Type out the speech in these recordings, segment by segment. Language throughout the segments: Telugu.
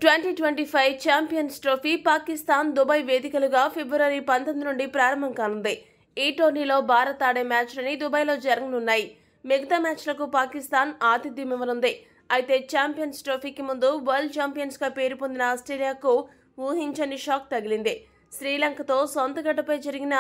2025 ఛాంపియన్స్ ట్రోఫీ పాకిస్తాన్ దుబాయ్ వేదికలుగా ఫిబ్రవరి 19 నుండి ప్రారంభం కానుంది. ఈ టోర్నీలో భారత్ ఆడే మ్యాచ్లని దుబాయ్లో జరగనున్నాయి. మిగతా మ్యాచ్లకు పాకిస్తాన్ ఆతిథ్యం ఇవ్వనుంది. అయితే ఛాంపియన్స్ ట్రోఫీకి ముందు వరల్డ్ ఛాంపియన్స్గా పేరు పొందిన ఆస్ట్రేలియాకు ఊహించని షాక్ తగిలింది. శ్రీలంకతో సొంత గడ్డపై జరిగిన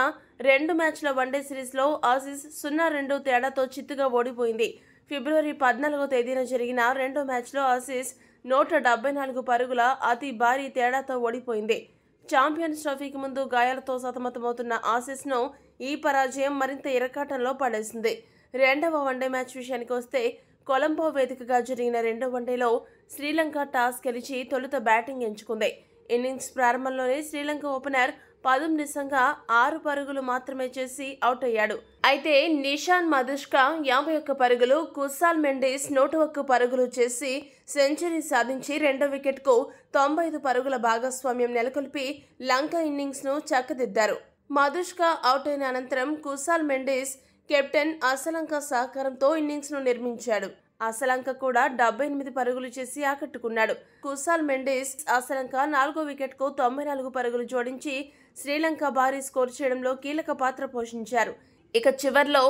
2 మ్యాచ్ల వన్డే సిరీస్లో ఆసీస్ 0-2 తేడాతో చిత్తుగా ఓడిపోయింది. ఫిబ్రవరి 14వ తేదీన జరిగిన రెండో మ్యాచ్లో ఆసీస్ 174 పరుగుల అతి భారీ తేడాతో ఓడిపోయింది. ఛాంపియన్స్ ట్రోఫీకి ముందు గాయాలతో సతమతమవుతున్న ఆసీస్ను ఈ పరాజయం మరింత ఇరకాటంలో పడేసింది. రెండవ వన్డే మ్యాచ్ విషయానికి వస్తే కొలంబో వేదికగా జరిగిన రెండో వన్డేలో శ్రీలంక టాస్ గెలిచి తొలుత బ్యాటింగ్ ఎంచుకుంది. ఇన్నింగ్స్ ప్రారంభంలోనే శ్రీలంక ఓపెనర్ పదం నిస్సంగా 6 పరుగులు మాత్రమే చేసి అవుట్ అయ్యాడు. అయితే నిషాన్ మధుష్క 51 పరుగులు, కుసాల్ మెండిస్ 101 పరుగులు చేసి సెంచరీ సాధించి రెండో వికెట్కు 95 పరుగుల భాగస్వామ్యం నెలకొల్పి లంక ఇన్నింగ్స్ను చక్కదిద్దారు. మధుష్క అవుట్ అయిన అనంతరం కుసాల్ మెండిస్ కెప్టెన్ అసలంక సహకారంతో ఇన్నింగ్స్ను నిర్మించాడు. అసలంక కూడా 78 పరుగులు చేసి ఆకట్టుకున్నాడు. కుసాల్ మెండిస్ అసలంక 4వ వికెట్కు 94 పరుగులు జోడించి శ్రీలంక భారీ స్కోర్ చేయడంలో కీలక పాత్ర పోషించారు. ఇక చివర్లో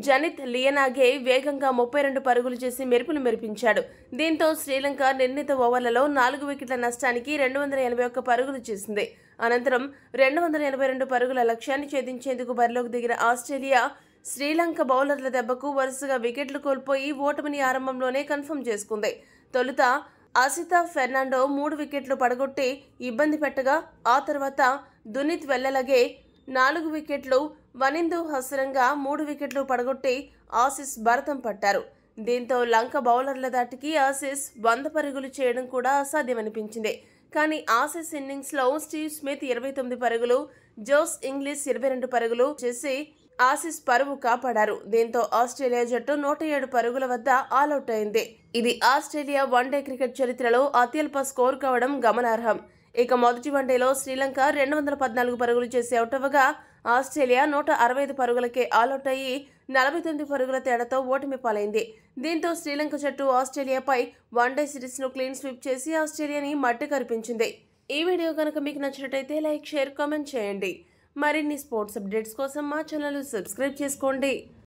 జనిత్ లియనాగే వేగంగా 32 పరుగులు చేసి మెరుపులు మెరిపించాడు. దీంతో శ్రీలంక నిర్ణీత ఓవర్లలో 4 వికెట్ల నష్టానికి 281 పరుగులు చేసింది. అనంతరం 282 పరుగుల లక్ష్యాన్ని ఛేదించేందుకు బరిలోకి దిగిన ఆస్ట్రేలియా శ్రీలంక బౌలర్ల దెబ్బకు వరుసగా వికెట్లు కోల్పోయి ఓటమిని ఆరంభంలోనే కన్ఫర్మ్ చేసుకుంది. తొలుత అసితా ఫెర్నాండో 3 వికెట్లు పడగొట్టి ఇబ్బంది పెట్టగా ఆ తర్వాత దునిత్ వెల్లలగే 4 వికెట్లు, వనిందు హసరంగా 3 వికెట్లు పడగొట్టి ఆసీస్ భరతం పట్టారు. దీంతో లంక బౌలర్ల దాటికి ఆసీస్ 100 పరుగులు చేయడం కూడా అసాధ్యమనిపించింది. కానీ ఆసీస్ ఇన్నింగ్స్లో స్టీవ్ స్మిత్ 29 పరుగులు, జోస్ ఇంగ్లీష్ 22 పరుగులు చేసి ఆసీస్ పరువు కాపాడారు. దీంతో ఆస్ట్రేలియా జట్టు 107 పరుగుల వద్ద ఆలౌట్ అయింది. ఇది ఆస్ట్రేలియా వన్డే క్రికెట్ చరిత్రలో అత్యల్ప స్కోర్ కావడం గమనార్హం. ఇక మొదటి వన్డేలో శ్రీలంక 214 పరుగులు చేసి అవుట్ అవ్వగా ఆస్ట్రేలియా 165 పరుగులకే ఆలౌట్ అయ్యి 49 పరుగుల తేడాతో ఓటమి పాలైంది. దీంతో శ్రీలంక జట్టు ఆస్ట్రేలియాపై వన్డే సిరీస్ను క్లీన్ స్వీప్ చేసి ఆస్ట్రేలియాని మట్టి కరిపించింది. ఈ వీడియో కనుక మీకు నచ్చినట్టయితే లైక్, షేర్, కామెంట్ చేయండి. మరిన్ని స్పోర్ట్స్ అప్డేట్స్ కోసం మా ఛానల్ సబ్స్క్రైబ్ చేసుకోండి.